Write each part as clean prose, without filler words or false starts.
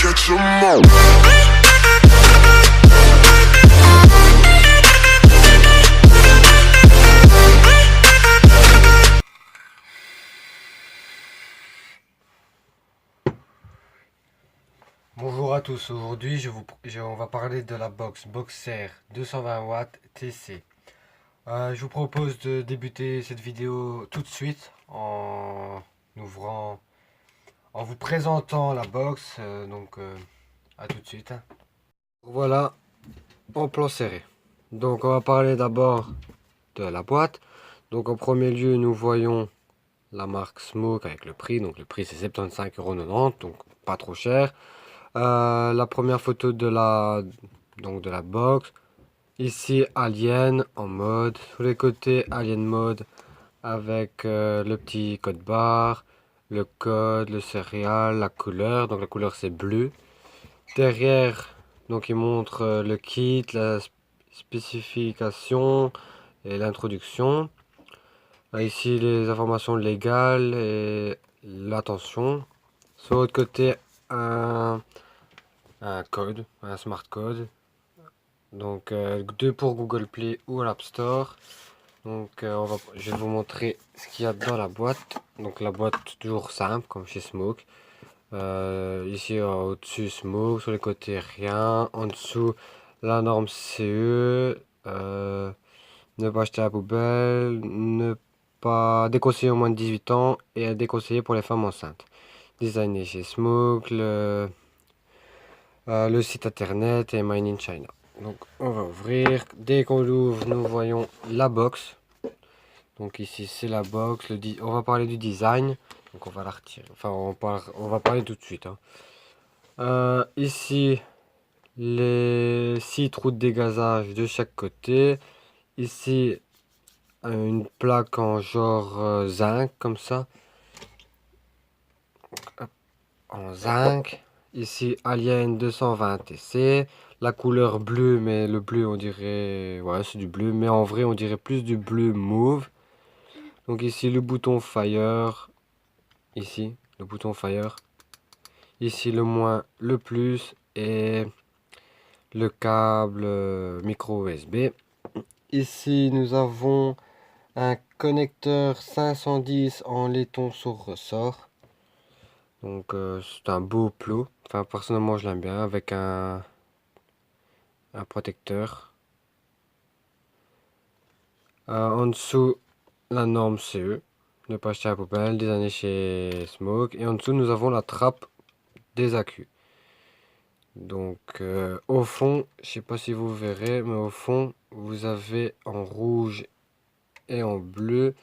catch 'em all. Bonjour à tous, aujourd'hui on va parler de la Boxer 220 watts TC. Je vous propose de débuter cette vidéo tout de suite en vous présentant la box, à tout de suite. Voilà, en plan serré. Donc on va parler d'abord de la boîte. Donc en premier lieu nous voyons la marque Smoke avec le prix. Donc le prix c'est 75,90 €, donc pas trop cher. La première photo de la box. Ici Alien en mode. Sur les côtés Alien mode avec le petit code barre, le code, le serial, la couleur. Donc la couleur c'est bleu. Derrière, donc il montre le kit, la spécification et l'introduction. Ici les informations légales et l'attention. Sur l'autre côté un code, un smart code. Donc deux pour Google Play ou l'App Store. Donc je vais vous montrer ce qu'il y a dans la boîte. Donc la boîte toujours simple comme chez Smoke. Ici au-dessus Smoke, sur les côtés rien. En dessous la norme CE. Ne pas acheter à la poubelle. Ne pas déconseiller au moins de 18 ans et déconseiller pour les femmes enceintes. Designé chez Smoke. Le site internet et Made in China. Donc on va ouvrir. Dès qu'on l'ouvre, nous voyons la box. Donc ici c'est la box. On va parler du design. Donc on va la retirer. Enfin on va parler tout de suite. Ici les 6 trous de dégazage de chaque côté. Ici une plaque en genre zinc comme ça. Hop, en zinc. Ici Alien 220 TC. La couleur bleue, mais le bleu on dirait... Ouais, c'est du bleu, mais en vrai on dirait plus du bleu mauve. Donc ici le bouton Fire. Ici, le bouton Fire. Ici le moins, le plus et le câble micro USB. Ici nous avons un connecteur 510 en laiton sur ressort. Donc c'est un beau plot. Enfin personnellement je l'aime bien avec un protecteur. En dessous la norme CE. Ne pas acheter à la poubelle, des années chez Smoke. Et en dessous nous avons la trappe des accus. Donc au fond, je sais pas si vous verrez, mais au fond vous avez en rouge et en bleu.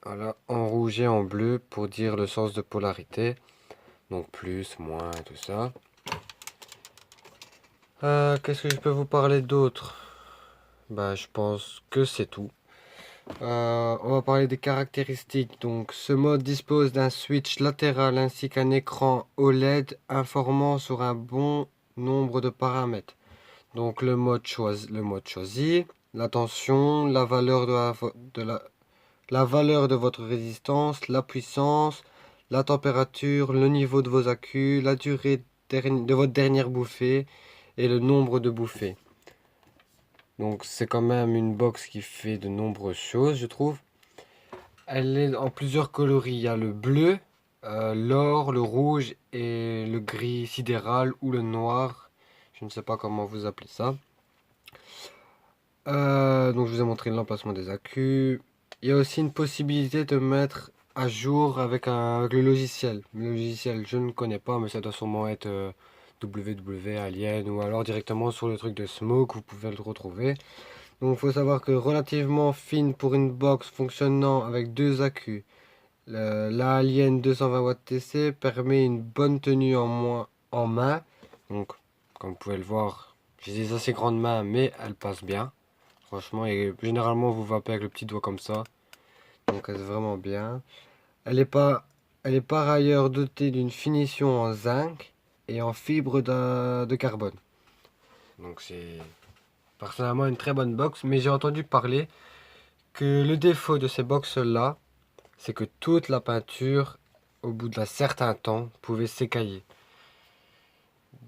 Voilà, en rouge et en bleu pour dire le sens de polarité. Donc plus, moins, tout ça. Qu'est-ce que je peux vous parler d'autre? Bah, je pense que c'est tout. On va parler des caractéristiques. Donc, ce mode dispose d'un switch latéral ainsi qu'un écran OLED informant sur un bon nombre de paramètres. Donc, le mode choisi, la tension, la valeur la valeur de votre résistance, la puissance, la température, le niveau de vos accus, la durée de votre dernière bouffée et le nombre de bouffées. Donc c'est quand même une box qui fait de nombreuses choses, je trouve. Elle est en plusieurs coloris. Il y a le bleu, l'or, le rouge et le gris sidéral ou le noir. Je ne sais pas comment vous appelez ça. Donc je vous ai montré l'emplacement des accus. Il y a aussi une possibilité de mettre à jour avec le logiciel. Le logiciel, je ne connais pas, mais ça doit sûrement être WW Alien ou alors directement sur le truc de Smoke, vous pouvez le retrouver. Donc il faut savoir que relativement fine pour une box fonctionnant avec deux accus. La Alien 220 watts TC permet une bonne tenue en main. Donc comme vous pouvez le voir, j'ai des assez grandes mains, mais elles passent bien. Franchement, et généralement vous vapez avec le petit doigt comme ça. Donc elle est vraiment bien. Elle est par ailleurs dotée d'une finition en zinc et en fibre de carbone. Donc c'est personnellement une très bonne box. Mais j'ai entendu parler que le défaut de ces box là, c'est que toute la peinture, au bout d'un certain temps, pouvait s'écailler.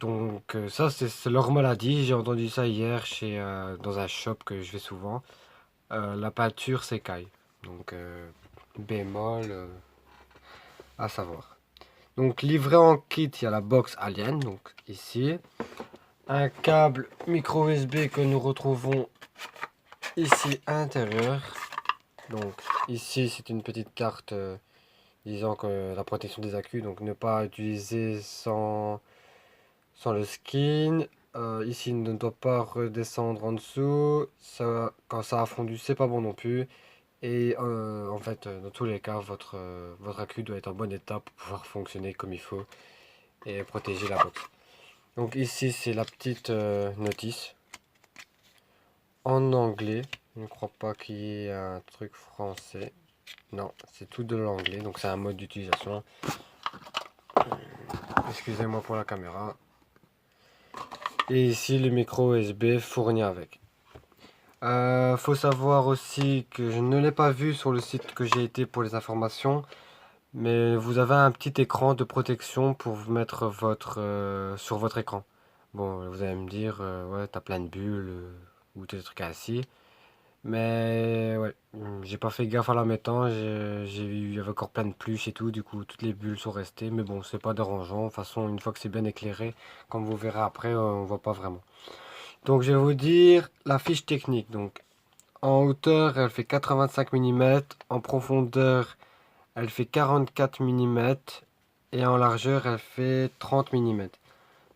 Donc ça c'est leur maladie. J'ai entendu ça hier dans un shop que je vais souvent. La peinture s'écaille. Donc bémol à savoir. Donc livré en kit, il y a la box Alien, donc ici. Un câble micro USB que nous retrouvons ici à l'intérieur. Donc ici c'est une petite carte disant que la protection des accus, donc ne pas utiliser sans le skin. Ici il ne doit pas redescendre en dessous. Ça, quand ça a fondu, c'est pas bon non plus. Et en fait, dans tous les cas, votre accu doit être en bon état pour pouvoir fonctionner comme il faut et protéger la box. Donc ici, c'est la petite notice en anglais. Je ne crois pas qu'il y ait un truc français. Non, c'est tout de l'anglais, donc c'est un mode d'utilisation. Excusez-moi pour la caméra. Et ici, le micro USB fourni avec. Faut savoir aussi que je ne l'ai pas vu sur le site que j'ai été pour les informations, mais vous avez un petit écran de protection pour vous mettre sur votre écran. Bon, vous allez me dire, ouais, t'as plein de bulles ou des trucs ainsi, mais ouais, j'ai pas fait gaffe en la mettant. Il y avait encore plein de pluches et tout, du coup toutes les bulles sont restées, mais bon, c'est pas dérangeant. De toute façon, une fois que c'est bien éclairé, comme vous verrez après, on voit pas vraiment. Donc je vais vous dire la fiche technique. Donc en hauteur, elle fait 85 mm. En profondeur, elle fait 44 mm. Et en largeur, elle fait 30 mm.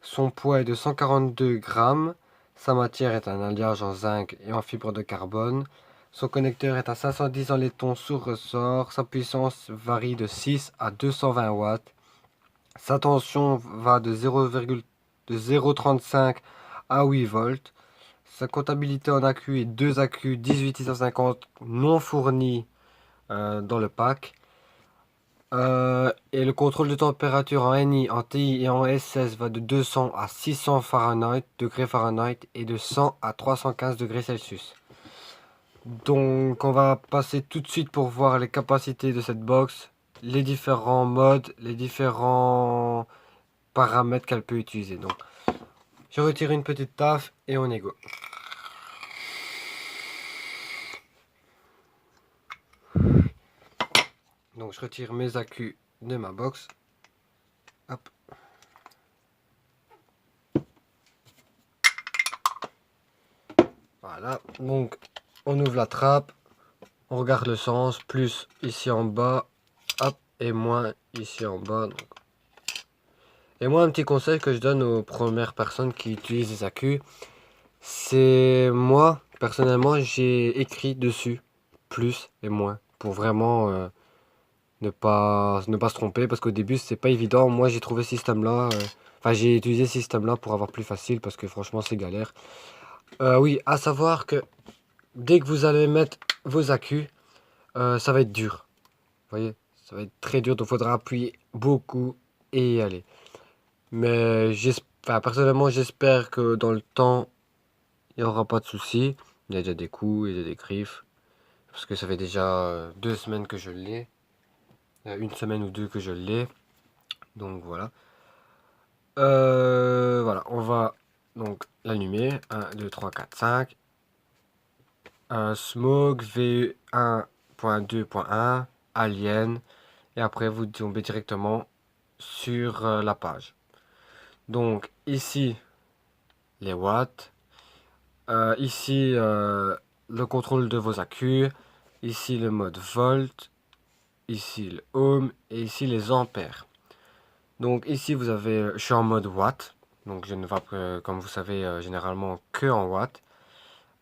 Son poids est de 142 grammes. Sa matière est un alliage en zinc et en fibre de carbone. Son connecteur est à 510 en laiton sous ressort. Sa puissance varie de 6 à 220 watts. Sa tension va de 0,35 à 8 volts. Sa comptabilité en accu est 2 accus 18650 non fournis dans le pack. Et le contrôle de température en NI, en TI et en SS va de 200 à 600 Fahrenheit, degrés Fahrenheit et de 100 à 315 degrés Celsius. Donc on va passer tout de suite pour voir les capacités de cette box, les différents modes, les différents paramètres qu'elle peut utiliser. Donc je retire une petite taf et on est go. Donc je retire mes accus de ma box. Hop. Voilà. Donc on ouvre la trappe. On regarde le sens. Plus ici en bas. Hop. Et moins ici en bas. Donc. Et moi un petit conseil que je donne aux premières personnes qui utilisent les accus. C'est moi personnellement j'ai écrit dessus. Plus et moins. Pour vraiment ne pas se tromper, parce qu'au début c'est pas évident. Moi j'ai trouvé ce système là, enfin j'ai utilisé ce système là pour avoir plus facile, parce que franchement c'est galère. Oui, à savoir que dès que vous allez mettre vos accus, ça va être dur, vous voyez, ça va être très dur, donc il faudra appuyer beaucoup et y aller. Mais enfin, personnellement j'espère que dans le temps il n'y aura pas de soucis. Il y a déjà des coups et des griffes, parce que ça fait déjà 2 semaines que je l'ai, une semaine ou deux que je l'ai. Donc voilà. Voilà, on va donc l'allumer. 1, 2, 3, 4, 5. Smoke V1.2.1, Alien. Et après, vous tombez directement sur la page. Donc, ici, les watts. Ici, le contrôle de vos accus. Ici, le mode volt. Ici, le ohm. Et ici, les ampères. Donc ici vous avez, je suis en mode watt, donc je ne vais comme vous savez généralement que en watts.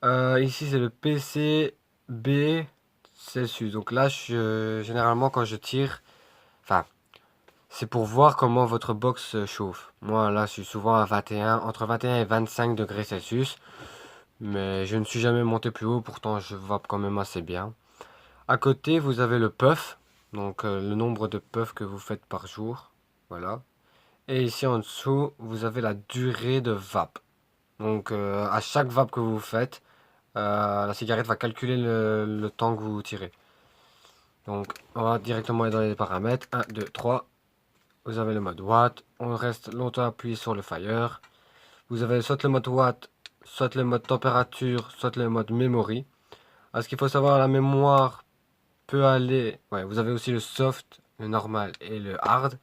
Ici c'est le PCB Celsius. Donc là généralement quand je tire, enfin c'est pour voir comment votre box chauffe. Moi là je suis souvent à 21, entre 21 et 25 degrés Celsius, mais je ne suis jamais monté plus haut, pourtant je vape quand même assez bien. À côté vous avez le puff, donc le nombre de puffs que vous faites par jour, voilà. Et ici en dessous, vous avez la durée de vape. Donc à chaque vape que vous faites, la cigarette va calculer le temps que vous tirez. Donc on va directement aller dans les paramètres. 1, 2, 3. vous avez le mode Watt. On reste longtemps appuyé sur le Fire. Vous avez soit le mode Watt, soit le mode température, soit le mode Memory. Alors, ce qu'il faut savoir, la mémoire peut aller... Ouais, vous avez aussi le soft, le normal et le hard.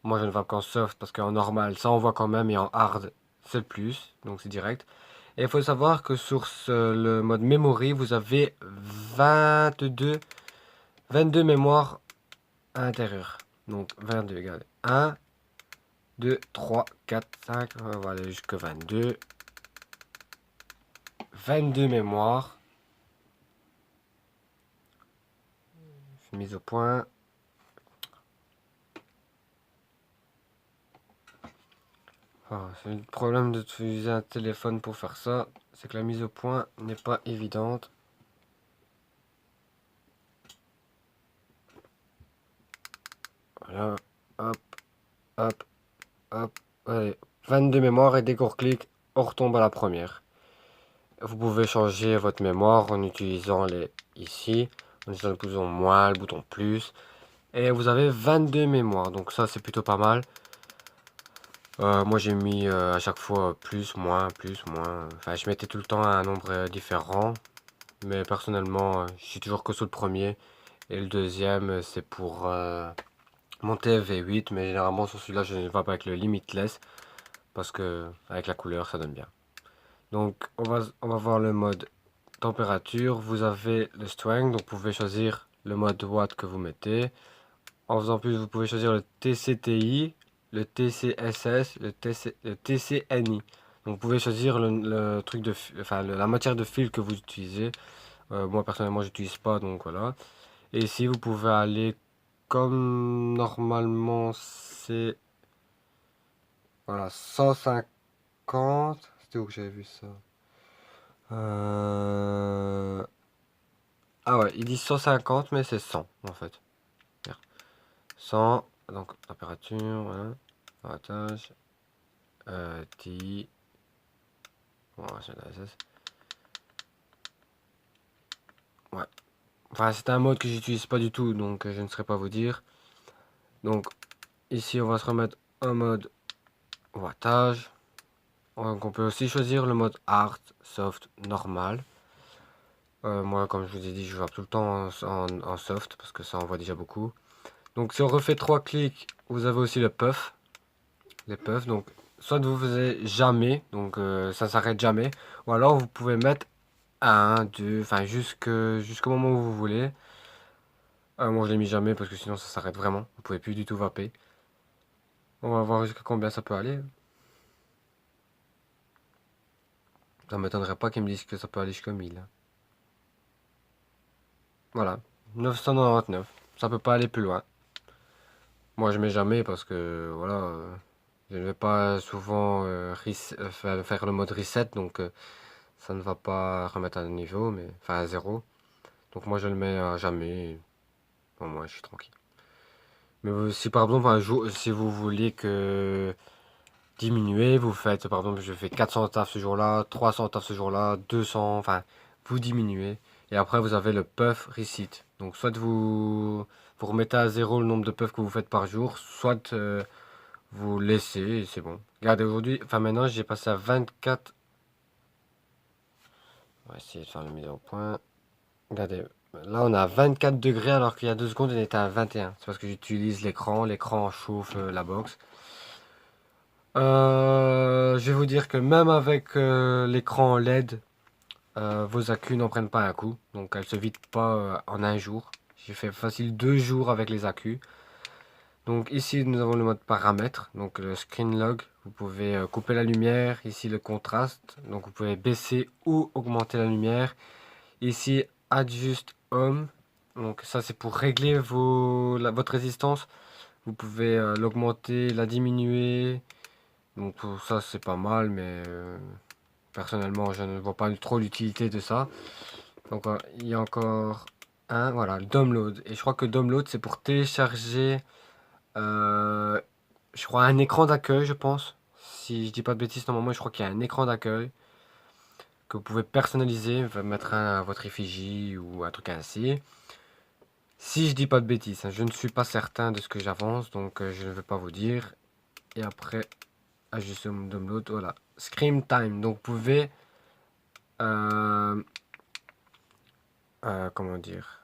Moi, je ne vois qu'en soft parce qu'en normal, ça envoie quand même, et en hard, c'est le plus, donc c'est direct. Et il faut savoir que sur le mode memory, vous avez 22 mémoires à l'intérieur. Donc 22, regardez. 1, 2, 3, 4, 5, on va aller jusqu'à 22. 22 mémoires. Mise au point. C'est le problème d'utiliser un téléphone pour faire ça, c'est que la mise au point n'est pas évidente. Voilà, hop, hop, hop. Allez, 22 mémoires et dès qu'on clique, on retombe à la première. Vous pouvez changer votre mémoire en utilisant les ici, en utilisant le bouton moins, le bouton plus. Et vous avez 22 mémoires, donc ça c'est plutôt pas mal. Moi j'ai mis à chaque fois plus, moins, plus, moins. Enfin, je mettais tout le temps un nombre différent. Mais personnellement, je suis toujours que sur le premier. Et le deuxième, c'est pour monter V8. Mais généralement, sur celui-là, je ne vais pas avec le limitless. Parce que avec la couleur, ça donne bien. Donc, on va voir le mode température. Vous avez le strength. Donc, vous pouvez choisir le mode watt que vous mettez. En faisant plus, vous pouvez choisir le TCTI, le TCSS, le TCNI. Donc, vous pouvez choisir le truc de, enfin, la matière de fil que vous utilisez. Moi personnellement j'utilise pas, donc voilà. Et ici vous pouvez aller comme normalement c'est, voilà, 150. C'était où que j'avais vu ça? Euh, Ah ouais, il dit 150 mais c'est 100 en fait. 100, donc température, voilà, wattage, TI, voilà, ouais. Enfin c'est un mode que j'utilise pas du tout, donc je ne saurais pas vous dire. Donc ici on va se remettre en mode wattage. Donc on peut aussi choisir le mode hard, soft, normal. Moi, comme je vous ai dit, je joue tout le temps en soft parce que ça envoie déjà beaucoup. Donc si on refait 3 clics, vous avez aussi le puff. Les puffs, donc soit vous faisiez jamais, donc ça s'arrête jamais. Ou alors vous pouvez mettre 1, 2, enfin jusqu'au moment où vous voulez. Moi je l'ai mis jamais parce que sinon ça s'arrête vraiment. Vous pouvez plus du tout vaper. On va voir jusqu'à combien ça peut aller. Ça m'étonnerait pas qu'ils me disent que ça peut aller jusqu'à 1000. Voilà, 999. Ça peut pas aller plus loin. Moi, je mets jamais parce que voilà, je ne vais pas souvent faire le mode reset, donc ça ne va pas remettre à niveau, mais enfin à zéro. Donc moi, je le mets à jamais. Bon, moi, je suis tranquille. Mais si par exemple un jour, si vous voulez que diminuer, vous faites par exemple, je fais 400 tafs ce jour-là, 300 tafs ce jour-là, 200, enfin, vous diminuez. Et après, vous avez le puff reset. Donc, soit vous remettez à zéro le nombre de puffs que vous faites par jour, soit vous laissez et c'est bon. Regardez, aujourd'hui, enfin maintenant, j'ai passé à 24. On va essayer de faire le mise au point. Regardez, là, on est à 24 degrés alors qu'il y a 2 secondes, on était à 21. C'est parce que j'utilise l'écran. L'écran chauffe la box. Je vais vous dire que même avec l'écran LED, vos accus n'en prennent pas un coup. Donc elles se vident pas en un jour. J'ai fait facile 2 jours avec les accus. Donc ici nous avons le mode paramètres, donc le screen log. Vous pouvez couper la lumière, ici le contraste. Donc vous pouvez baisser ou augmenter la lumière. Ici adjust home. Donc ça c'est pour régler votre résistance. Vous pouvez l'augmenter, la diminuer. Donc pour ça c'est pas mal, mais personnellement je ne vois pas trop l'utilité de ça. Donc il y a encore un, voilà, le download. Et je crois que download c'est pour télécharger, je crois, un écran d'accueil, je pense. Si je dis pas de bêtises, normalement je crois qu'il y a un écran d'accueil que vous pouvez personnaliser, mettre votre effigie ou un truc ainsi. Si je dis pas de bêtises, hein, je ne suis pas certain de ce que j'avance, donc je ne vais pas vous dire. Et après, ajuster mon download, voilà. Screen time, donc vous pouvez, euh, comment dire,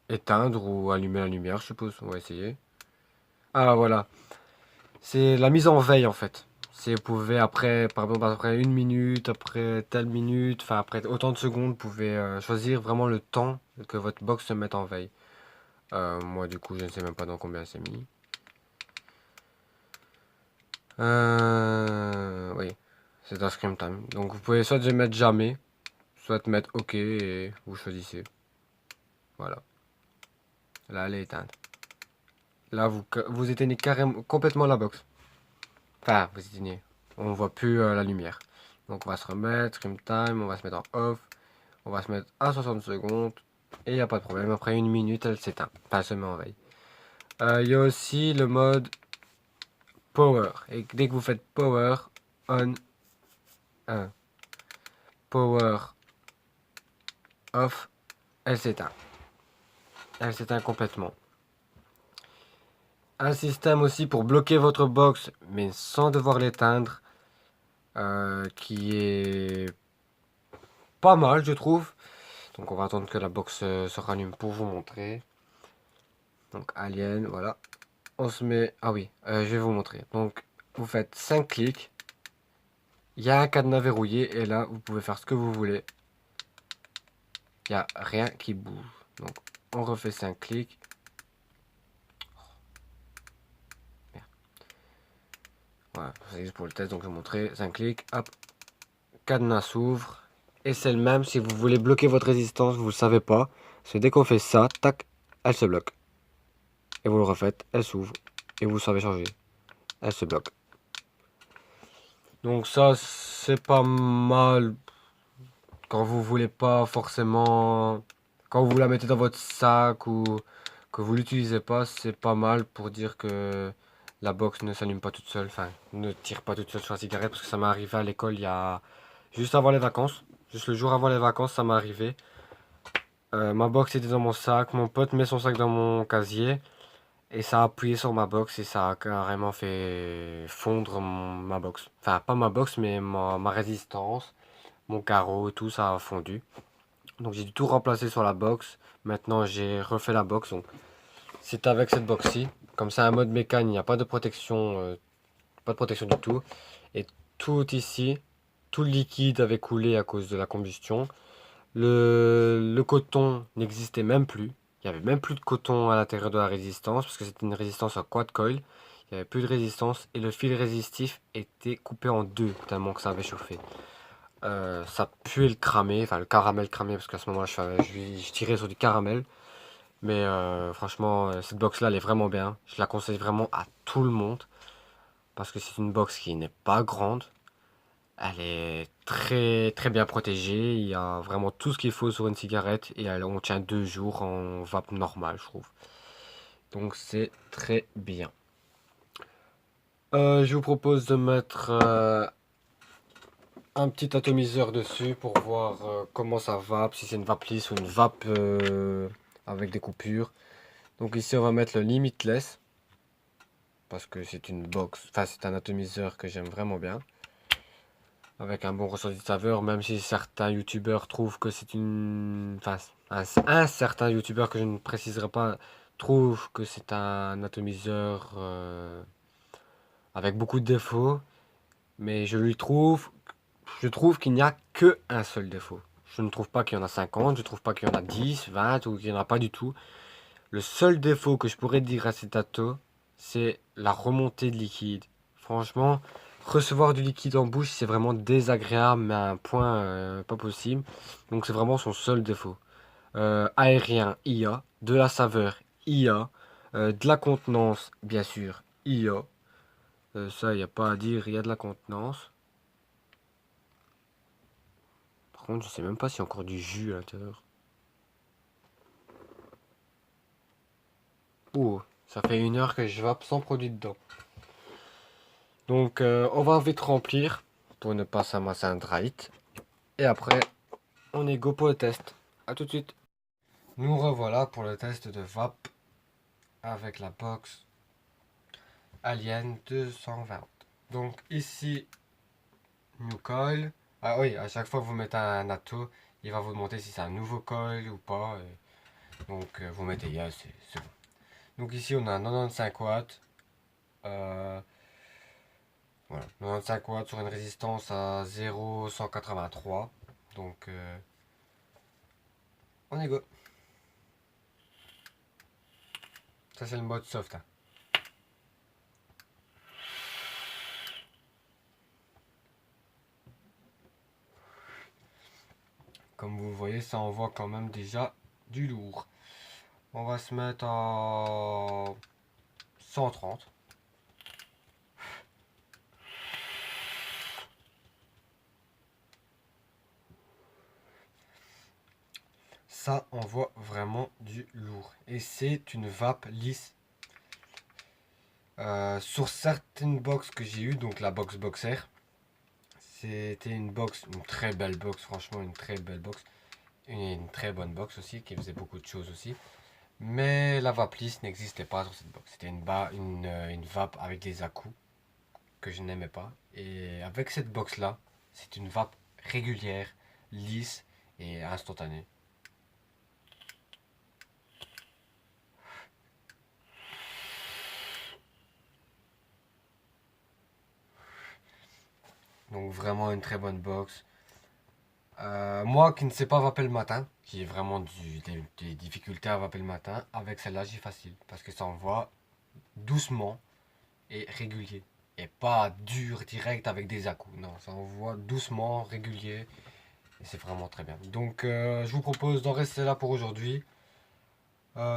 éteindre ou allumer la lumière, je suppose. On va essayer. Ah voilà, c'est la mise en veille en fait. C'est vous pouvez après, par exemple, après une minute, après telle minute, enfin après autant de secondes, vous pouvez choisir vraiment le temps que votre box se mette en veille. Moi du coup, je ne sais même pas dans combien c'est mis. Oui, c'est un screen time. Donc vous pouvez soit mettre jamais, soit mettre OK et vous choisissez. Voilà. Là, elle est éteinte. Là, vous éteignez carrément, complètement la box. Enfin, vous éteignez. On voit plus la lumière. Donc on va se remettre, screen time, on va se mettre en off. On va se mettre à 60 secondes. Et il n'y a pas de problème. Après une minute, elle s'éteint. Enfin, elle se met en veille. Il y a aussi le mode power. Et dès que vous faites power on, 1, power off, elle s'éteint. Elle s'éteint complètement. Un système aussi pour bloquer votre box, mais sans devoir l'éteindre, qui est pas mal, je trouve. Donc on va attendre que la box se rallume pour vous montrer. Donc Alien, voilà. On se met... Ah oui, je vais vous montrer. Donc vous faites 5 clics. Il y a un cadenas verrouillé et là vous pouvez faire ce que vous voulez. Il n'y a rien qui bouge. Donc on refait 5 clics. Merde. Voilà, c'est juste pour le test, donc je vais vous montrer. 5 clics, hop. Cadenas s'ouvre. Et c'est le même si vous voulez bloquer votre résistance, vous ne le savez pas. C'est dès qu'on fait ça, tac, elle se bloque. Et vous le refaites, elle s'ouvre. Et vous savez changer. Elle se bloque. Donc ça, c'est pas mal quand vous voulez pas forcément... Quand vous la mettez dans votre sac ou que vous l'utilisez pas, c'est pas mal pour dire que la box ne s'allume pas toute seule. Enfin, ne tire pas toute seule sur la cigarette. Parce que ça m'est arrivé à l'école il y a... Juste avant les vacances. Juste le jour avant les vacances, ça m'est arrivé. Ma box était dans mon sac. Mon pote met son sac dans mon casier. Et ça a appuyé sur ma box et ça a carrément fait fondre ma box. Enfin, pas ma box, mais ma résistance, mon carreau, tout ça a fondu. Donc j'ai dû tout remplacer sur la box. Maintenant j'ai refait la box. Donc c'est avec cette box-ci. Comme c'est un mode mécanique, il n'y a pas de protection du tout. Et tout ici, tout le liquide avait coulé à cause de la combustion. Le coton n'existait même plus. Il n'y avait même plus de coton à l'intérieur de la résistance parce que c'était une résistance en quad coil. Il n'y avait plus de résistance et le fil résistif était coupé en deux tellement que ça avait chauffé. Ça puait le cramé, enfin le caramel cramé parce qu'à ce moment-là je tirais sur du caramel. Mais franchement, cette box-là elle est vraiment bien. Je la conseille vraiment à tout le monde parce que c'est une box qui n'est pas grande. Elle est très très bien protégée, il y a vraiment tout ce qu'il faut sur une cigarette et on tient 2 jours en vape normale, je trouve. Donc c'est très bien. Je vous propose de mettre un petit atomiseur dessus pour voir comment ça vape, si c'est une vape lisse ou une vape avec des coupures. Donc ici on va mettre le limitless parce que c'est une box, enfin c'est un atomiseur que j'aime vraiment bien. Avec un bon ressenti de saveur, même si certains youtubeurs trouvent que c'est une... Enfin, un certain youtubeur que je ne préciserai pas trouve que c'est un atomiseur avec beaucoup de défauts, mais je trouve qu'il n'y a que un seul défaut. Je ne trouve pas qu'il y en a 50, je ne trouve pas qu'il y en a 10, 20 ou qu'il n'y en a pas du tout. Le seul défaut que je pourrais dire à cet ato, c'est la remontée de liquide. Franchement, recevoir du liquide en bouche, c'est vraiment désagréable, mais à un point pas possible. Donc c'est vraiment son seul défaut. Aérien, IA. De la saveur, IA. De la contenance, bien sûr, IA. Ça, il n'y a pas à dire, il y a de la contenance. Par contre, je sais même pas s'il y a encore du jus à l'intérieur. Oh, ça fait 1 heure que je vape sans produit dedans. Donc on va vite remplir pour ne pas s'amasser un dry. Et après, on est go pour le test. A tout de suite. Nous revoilà pour le test de vape avec la box Alien 220. Donc ici, new coil. Ah oui, à chaque fois que vous mettez un atto, il va vous demander si c'est un nouveau coil ou pas. Donc vous mettez yes, c'est bon. Donc ici on a un 95 watts. Voilà, 95 watts sur une résistance à 0,183. Donc on est go. Ça c'est le mode soft, hein. Comme vous voyez, ça envoie quand même déjà du lourd. On va se mettre à 130. Ça envoie vraiment du lourd. Et c'est une vape lisse. Sur certaines box que j'ai eues, donc la box Boxer, c'était une box, une très belle box, franchement une très belle box. Une très bonne box aussi, qui faisait beaucoup de choses aussi. Mais la vape lisse n'existait pas sur cette box. C'était une vape avec des à-coups que je n'aimais pas. Et avec cette box là, c'est une vape régulière, lisse et instantanée. Donc vraiment une très bonne box. Moi qui ne sais pas vaper le matin, qui ai vraiment des difficultés à vaper le matin, avec celle-là j'ai facile. Parce que ça envoie doucement et régulier. Et pas dur, direct avec des à-coups. Non, ça envoie doucement, régulier. Et c'est vraiment très bien. Donc je vous propose d'en rester là pour aujourd'hui.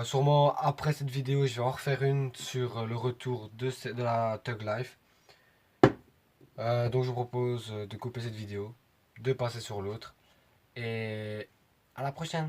Sûrement après cette vidéo, je vais en refaire une sur le retour de la Tug Life. Donc je vous propose de couper cette vidéo, de passer sur l'autre. Et à la prochaine.